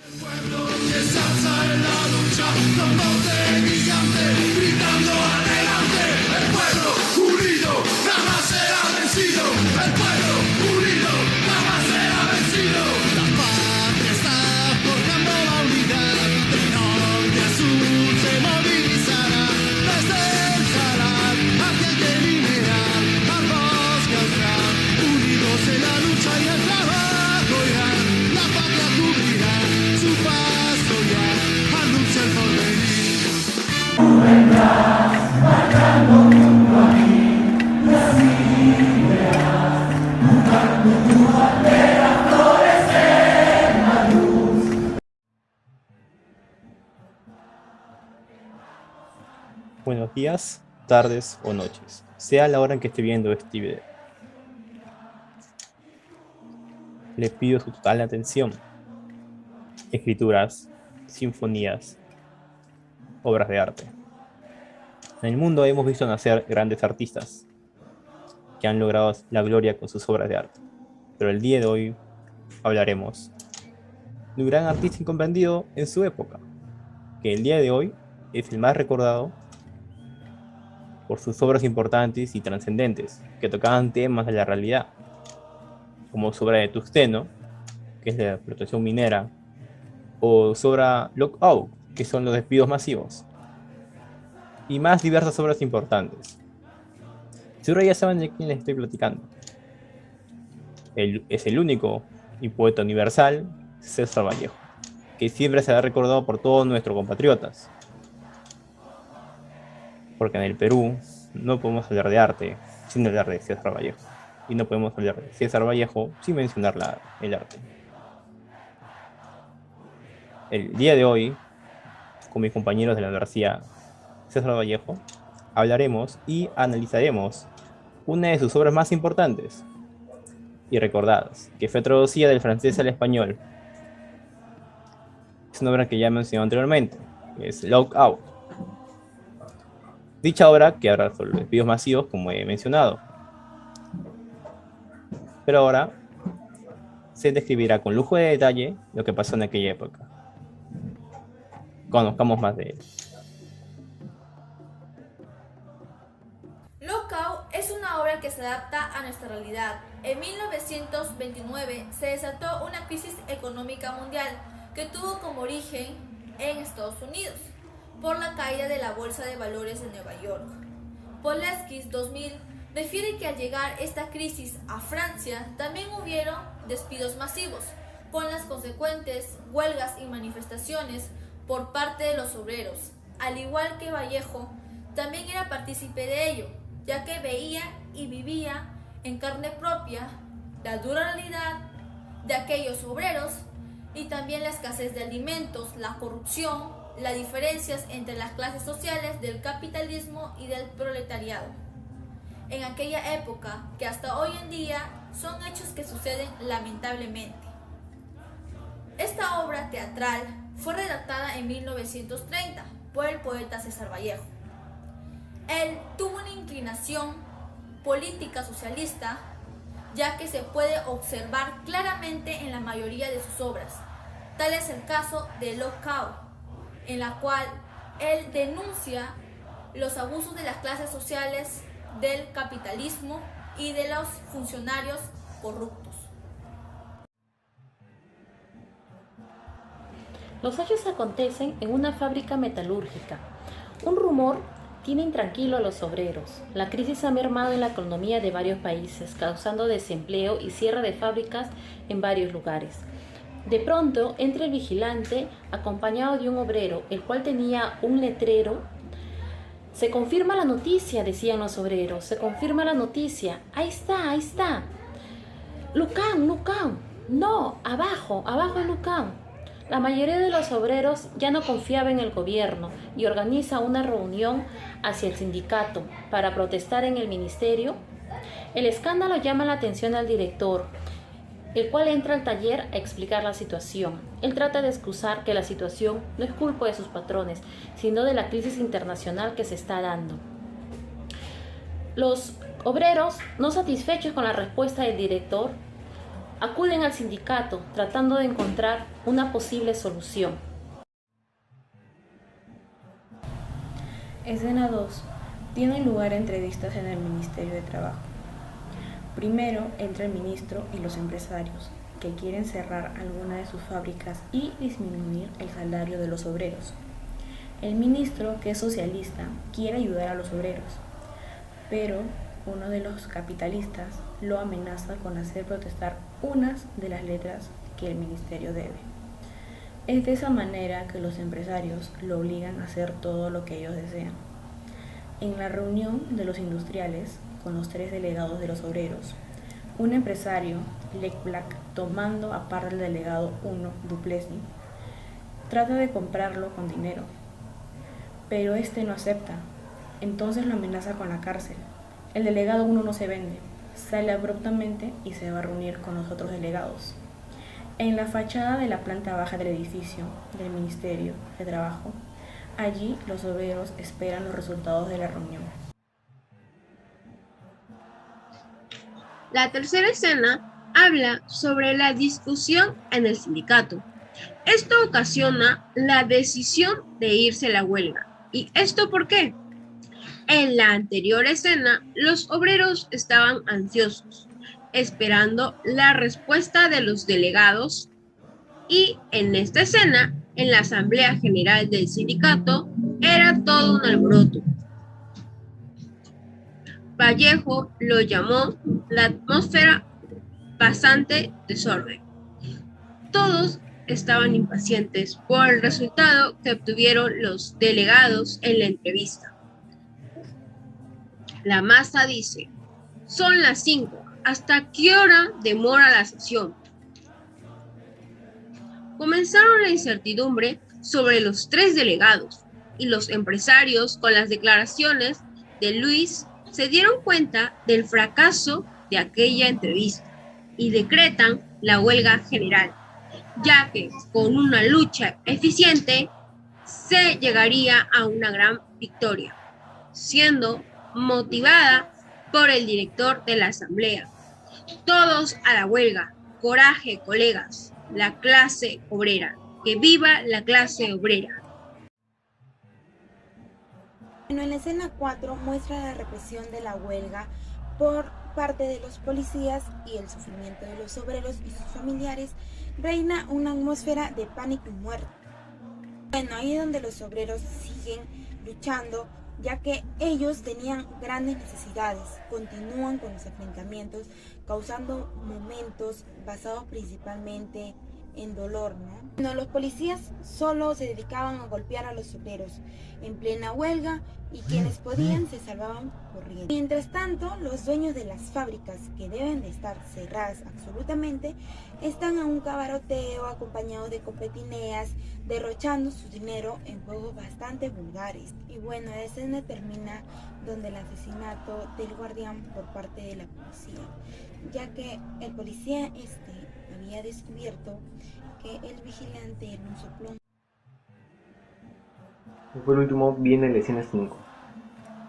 El pueblo que se alza en la lucha, con voz de gigante, gritando adelante. El pueblo unido jamás será vencido. El pueblo unido jamás será vencido. La patria está forjando la unidad. De norte a sur se movilizará. Desde el Salar hacia el Telineal, al bosque austral. Unidos en la lucha y el trabajo irán. La patria cubrirá su paso ya, anuncia el porvenir. Tú vendrás marcando junto a mí, y así verás, buscando tu bandera, florecer en la luz. Buenos días, tardes o noches, sea la hora en que esté viendo este video. Le pido su total atención. Escrituras, sinfonías, obras de arte. En el mundo hemos visto nacer grandes artistas que han logrado la gloria con sus obras de arte. Pero el día de hoy hablaremos de un gran artista incomprendido en su época, que el día de hoy es el más recordado por sus obras importantes y trascendentes, que tocaban temas de la realidad, como su obra de Tungsteno, que es de la explotación minera, o su obra Lockout, que son los despidos masivos, y más diversas obras importantes. Seguro ya saben de quién les estoy platicando. Es el único y poeta universal, César Vallejo, que siempre será recordado por todos nuestros compatriotas. Porque en el Perú no podemos hablar de arte sin hablar de César Vallejo. Y no podemos hablar de César Vallejo sin mencionar el arte. El día de hoy, con mis compañeros de la Universidad César Vallejo, hablaremos y analizaremos una de sus obras más importantes y recordadas, que fue traducida del francés al español. Es una obra que ya mencioné anteriormente, que es Lockout. Dicha obra que habla sobre los despidos masivos, como he mencionado. Pero ahora se describirá con lujo de detalle lo que pasó en aquella época. Conozcamos más de él. Lockout es una obra que se adapta a nuestra realidad. En 1929 se desató una crisis económica mundial que tuvo como origen en Estados Unidos por la caída de la Bolsa de Valores de Nueva York. Poleskis 2000 refiere que al llegar esta crisis a Francia también hubieron despidos masivos, con las consecuentes huelgas y manifestaciones por parte de los obreros. Al igual que Vallejo, también era partícipe de ello, ya que veía y vivía en carne propia la dura realidad de aquellos obreros y también la escasez de alimentos, la corrupción, las diferencias entre las clases sociales del capitalismo y del proletariado. En aquella época, que hasta hoy en día son hechos que suceden lamentablemente. Esta obra teatral fue redactada en 1930 por el poeta César Vallejo. Él tuvo una inclinación política socialista, ya que se puede observar claramente en la mayoría de sus obras. Tal es el caso de Lockout, en la cual él denuncia los abusos de las clases sociales, del capitalismo y de los funcionarios corruptos. Los hechos acontecen en una fábrica metalúrgica. Un rumor tiene intranquilo a los obreros. La crisis ha mermado en la economía de varios países, causando desempleo y cierre de fábricas en varios lugares. De pronto entra el vigilante acompañado de un obrero, el cual tenía un letrero. Se confirma la noticia, decían los obreros, se confirma la noticia. Ahí está, ahí está. Lucan, Lucan. No, abajo, abajo es Lucan. La mayoría de los obreros ya no confiaba en el gobierno y organiza una reunión hacia el sindicato para protestar en el ministerio. El escándalo llama la atención al director, el cual entra al taller a explicar la situación. Él trata de excusar que la situación no es culpa de sus patrones, sino de la crisis internacional que se está dando. Los obreros, no satisfechos con la respuesta del director, acuden al sindicato tratando de encontrar una posible solución. Escena 2. Tienen lugar entrevistas en el Ministerio de Trabajo. Primero entra el ministro y los empresarios, que quieren cerrar alguna de sus fábricas y disminuir el salario de los obreros. El ministro, que es socialista, quiere ayudar a los obreros, pero uno de los capitalistas lo amenaza con hacer protestar unas de las letras que el ministerio debe. Es de esa manera que los empresarios lo obligan a hacer todo lo que ellos desean. En la reunión de los industriales, con los 3 delegados de los obreros, un empresario, Lech Black, tomando aparte al delegado 1, Duplessis, trata de comprarlo con dinero, pero este no acepta, entonces lo amenaza con la cárcel. El delegado 1 no se vende, sale abruptamente y se va a reunir con los otros delegados. En la fachada de la planta baja del edificio del Ministerio de Trabajo, allí los obreros esperan los resultados de la reunión. La tercera escena habla sobre la discusión en el sindicato. Esto ocasiona la decisión de irse a la huelga. ¿Y esto por qué? En la anterior escena, los obreros estaban ansiosos, esperando la respuesta de los delegados, y en esta escena, en la Asamblea General del Sindicato, era todo un alboroto. Vallejo lo llamó la atmósfera bastante desorden. Todos estaban impacientes por el resultado que obtuvieron los delegados en la entrevista. La masa dice: son las 5, ¿hasta qué hora demora la sesión? Comenzaron la incertidumbre sobre los 3 delegados, y los empresarios, con las declaraciones de Luis, se dieron cuenta del fracaso de aquella entrevista y decretan la huelga general, ya que con una lucha eficiente se llegaría a una gran victoria, siendo motivada por el director de la asamblea. Todos a la huelga, coraje, colegas, la clase obrera, que viva la clase obrera. Bueno, en la escena 4 muestra la represión de la huelga por parte de los policías y el sufrimiento de los obreros y sus familiares. Reina una atmósfera de pánico y muerte. Bueno, ahí es donde los obreros siguen luchando, ya que ellos tenían grandes necesidades. Continúan con los enfrentamientos, causando momentos basados principalmente en dolor, ¿no? Bueno, los policías solo se dedicaban a golpear a los obreros en plena huelga, y quienes podían se salvaban corriendo. Mientras tanto, los dueños de las fábricas, que deben de estar cerradas absolutamente, están a un cabaroteo acompañados de copetineas, derrochando su dinero en juegos bastante vulgares. Y bueno, la escena termina donde el asesinato del guardián por parte de la policía, ya que el policía había descubierto que el vigilante era un soplón. Y por último viene la escena 5.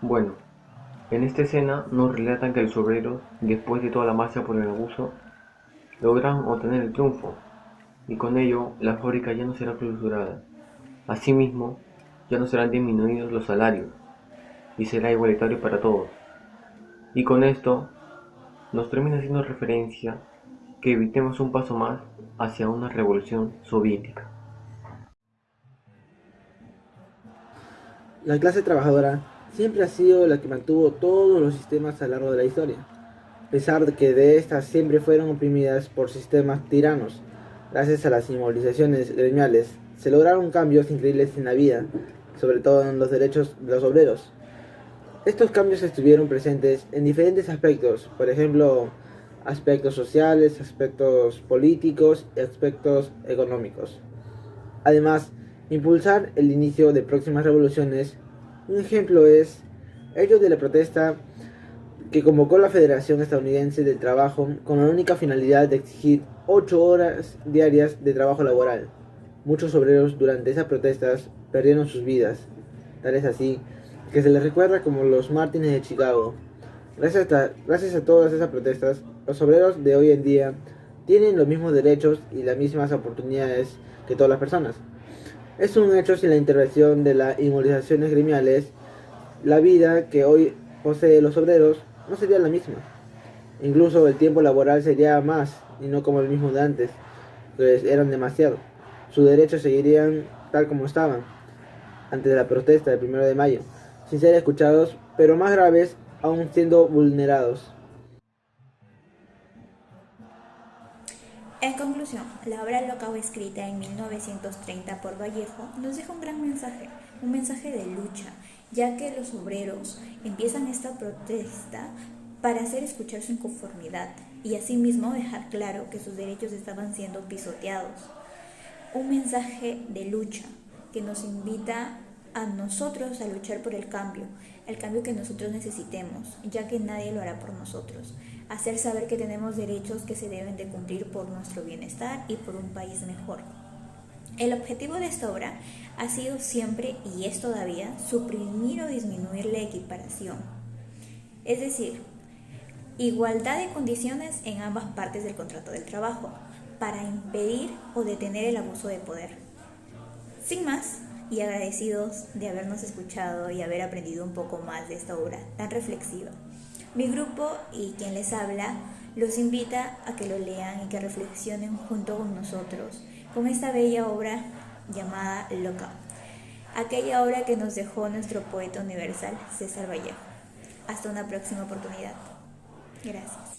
Bueno, en esta escena nos relatan que los obreros, después de toda la marcha por el abuso, logran obtener el triunfo, y con ello la fábrica ya no será clausurada. Asimismo, ya no serán disminuidos los salarios, y será igualitario para todos. Y con esto nos termina haciendo referencia que evitemos un paso más hacia una revolución soviética. La clase trabajadora siempre ha sido la que mantuvo todos los sistemas a lo largo de la historia, a pesar de que de estas siempre fueron oprimidas por sistemas tiranos. Gracias a las inmovilizaciones gremiales se lograron cambios increíbles en la vida, sobre todo en los derechos de los obreros. Estos cambios estuvieron presentes en diferentes aspectos, por ejemplo, aspectos sociales, aspectos políticos y aspectos económicos. Además, impulsar el inicio de próximas revoluciones. Un ejemplo es ello de la protesta que convocó la Federación Estadounidense del Trabajo con la única finalidad de exigir 8 horas diarias de trabajo laboral. Muchos obreros durante esas protestas perdieron sus vidas, tal es así que se les recuerda como los mártires de Chicago. Gracias a todas esas protestas, los obreros de hoy en día tienen los mismos derechos y las mismas oportunidades que todas las personas. Es un hecho sin la intervención de las inmovilizaciones gremiales, la vida que hoy posee los obreros no sería la misma. Incluso el tiempo laboral sería más y no como el mismo de antes, pues eran demasiado. Sus derechos seguirían tal como estaban antes de la protesta del 1 de mayo, sin ser escuchados, pero más graves, aún siendo vulnerados. En conclusión, la obra Locao, escrita en 1930 por Vallejo, nos deja un gran mensaje, un mensaje de lucha, ya que los obreros empiezan esta protesta para hacer escuchar su inconformidad y asimismo dejar claro que sus derechos estaban siendo pisoteados. Un mensaje de lucha que nos invita a nosotros a luchar por el cambio que nosotros necesitemos, ya que nadie lo hará por nosotros. Hacer saber que tenemos derechos que se deben de cumplir por nuestro bienestar y por un país mejor. El objetivo de esta obra ha sido siempre, y es todavía, suprimir o disminuir la equiparación. Es decir, igualdad de condiciones en ambas partes del contrato del trabajo, para impedir o detener el abuso de poder. Sin más, y agradecidos de habernos escuchado y haber aprendido un poco más de esta obra tan reflexiva, mi grupo y quien les habla los invita a que lo lean y que reflexionen junto con nosotros con esta bella obra llamada Locao, aquella obra que nos dejó nuestro poeta universal César Vallejo. Hasta una próxima oportunidad. Gracias.